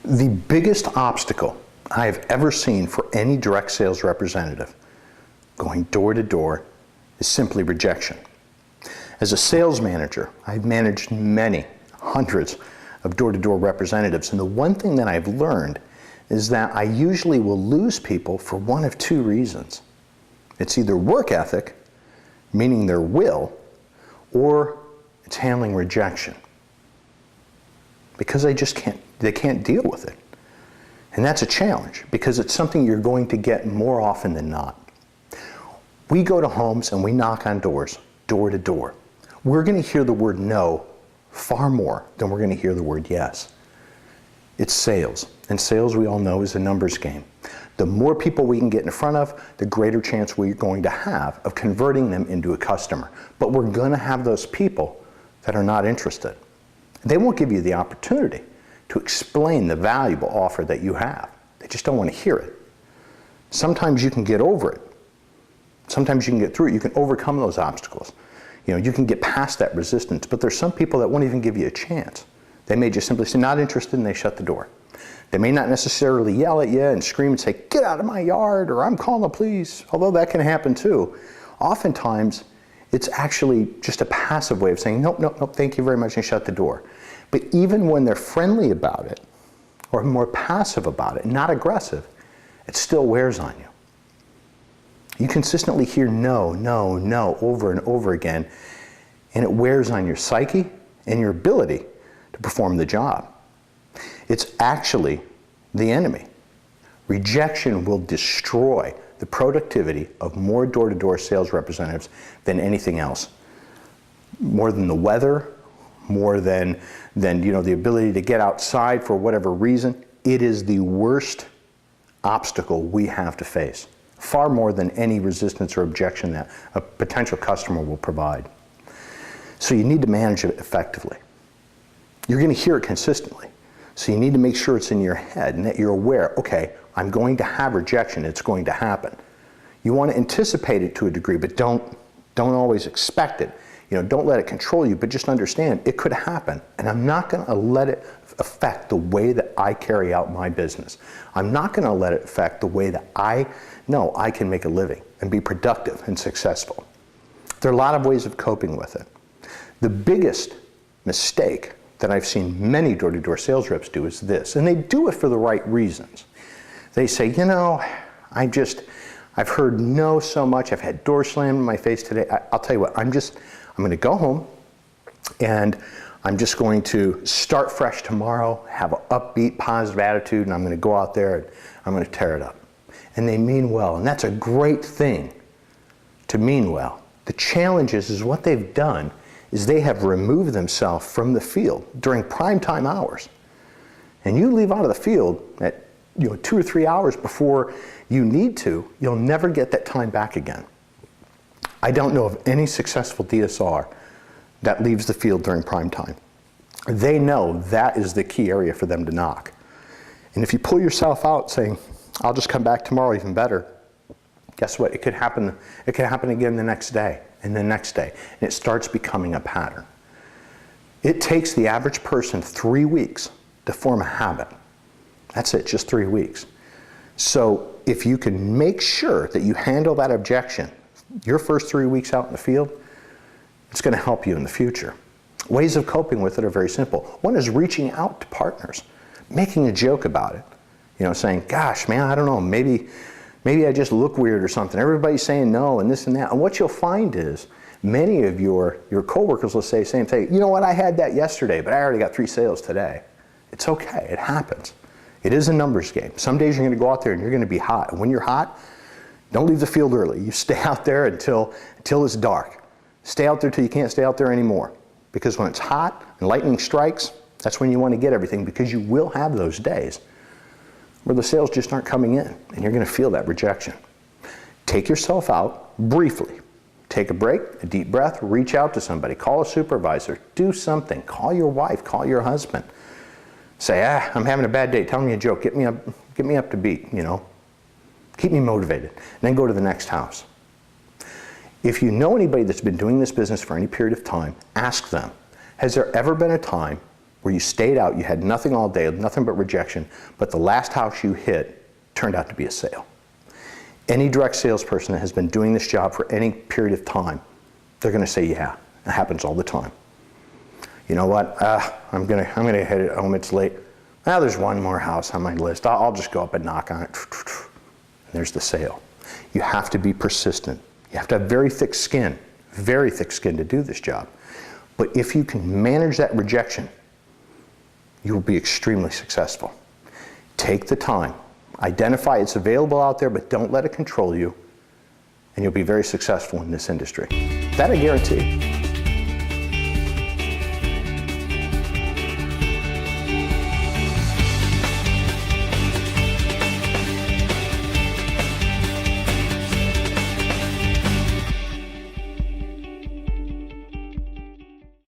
The biggest obstacle I have ever seen for any direct sales representative going door to door is simply rejection. As a sales manager, I've managed many hundreds of door-to-door representatives, and the one thing that I've learned is that I usually will lose people for one of two reasons. It's either work ethic, meaning their will, or it's handling rejection. Because they can't deal with it. And that's a challenge because it's something you're going to get more often than not. We go to homes and we knock on doors, door to door. We're going to hear the word no far more than we're going to hear the word yes. It's sales. And sales, we all know, is a numbers game. The more people we can get in front of, the greater chance we're going to have of converting them into a customer. But we're going to have those people that are not interested. They won't give you the opportunity to explain the valuable offer that you have. They just don't want to hear it. Sometimes you can get over it. Sometimes you can get through it. You can overcome those obstacles. You can get past that resistance, but there's some people that won't even give you a chance. They may just simply say, not interested, and they shut the door. They may not necessarily yell at you and scream and say, get out of my yard, or I'm calling the police, although that can happen too. Oftentimes, it's actually just a passive way of saying, nope, nope, nope, thank you very much, and shut the door. But even when they're friendly about it, or more passive about it, not aggressive, it still wears on you. You consistently hear no, no, no over and over again, and it wears on your psyche and your ability to perform the job. It's actually the enemy. Rejection will destroy the productivity of more door-to-door sales representatives than anything else. More than the weather, more than the ability to get outside for whatever reason. It is the worst obstacle we have to face, far more than any resistance or objection that a potential customer will provide. So you need to manage it effectively. You're going to hear it consistently. So you need to make sure it's in your head and that you're aware, okay, I'm going to have rejection, it's going to happen. You want to anticipate it to a degree, but don't always expect it. Don't let it control you, but just understand it could happen. And I'm not going to let it affect the way that I carry out my business. I'm not going to let it affect the way that I know I can make a living and be productive and successful. There are a lot of ways of coping with it. The biggest mistake that I've seen many door-to-door sales reps do is this, and they do it for the right reasons. They say, I've heard no so much, I've had doors slammed in my face today. I'll tell you what, I'm going to go home and I'm just going to start fresh tomorrow, have an upbeat, positive attitude, and I'm going to go out there and I'm going to tear it up. And they mean well, and that's a great thing to mean well. The challenge is what they've done is they have removed themselves from the field during prime time hours. And you leave out of the field at 2 or 3 hours before you need to, you'll never get that time back again. I don't know of any successful DSR that leaves the field during prime time. They know that is the key area for them to knock. And if you pull yourself out saying, I'll just come back tomorrow even better, guess what? It could happen again the next day and the next day. And it starts becoming a pattern. It takes the average person 3 weeks to form a habit. That's it, just 3 weeks. So if you can make sure that you handle that objection your first 3 weeks out in the field, it's going to help you in the future. Ways of coping with it are very simple. One is reaching out to partners, making a joke about it. Saying, gosh, man, I don't know, maybe I just look weird or something. Everybody's saying no and this and that. And what you'll find is many of your coworkers will say the same thing. You know what, I had that yesterday, but I already got 3 sales today. It's okay, it happens. It is a numbers game. Some days you're going to go out there and you're going to be hot. And when you're hot, don't leave the field early. You stay out there until it's dark. Stay out there till you can't stay out there anymore. Because when it's hot and lightning strikes, that's when you want to get everything, because you will have those days where the sales just aren't coming in and you're going to feel that rejection. Take yourself out briefly. Take a break, a deep breath, reach out to somebody, call a supervisor, do something, call your wife, call your husband. Say, I'm having a bad day, tell me a joke, get me up to beat, keep me motivated, and then go to the next house. If you know anybody that's been doing this business for any period of time, ask them, has there ever been a time where you stayed out, you had nothing all day, nothing but rejection, but the last house you hit turned out to be a sale. Any direct salesperson that has been doing this job for any period of time, they're going to say, yeah, it happens all the time. You know what? I'm gonna head it home. It's late. Now there's one more house on my list. I'll just go up and knock on it. And there's the sale. You have to be persistent. You have to have very thick skin to do this job. But if you can manage that rejection, you will be extremely successful. Take the time. Identify it's available out there, but don't let it control you, and you'll be very successful in this industry. That I guarantee.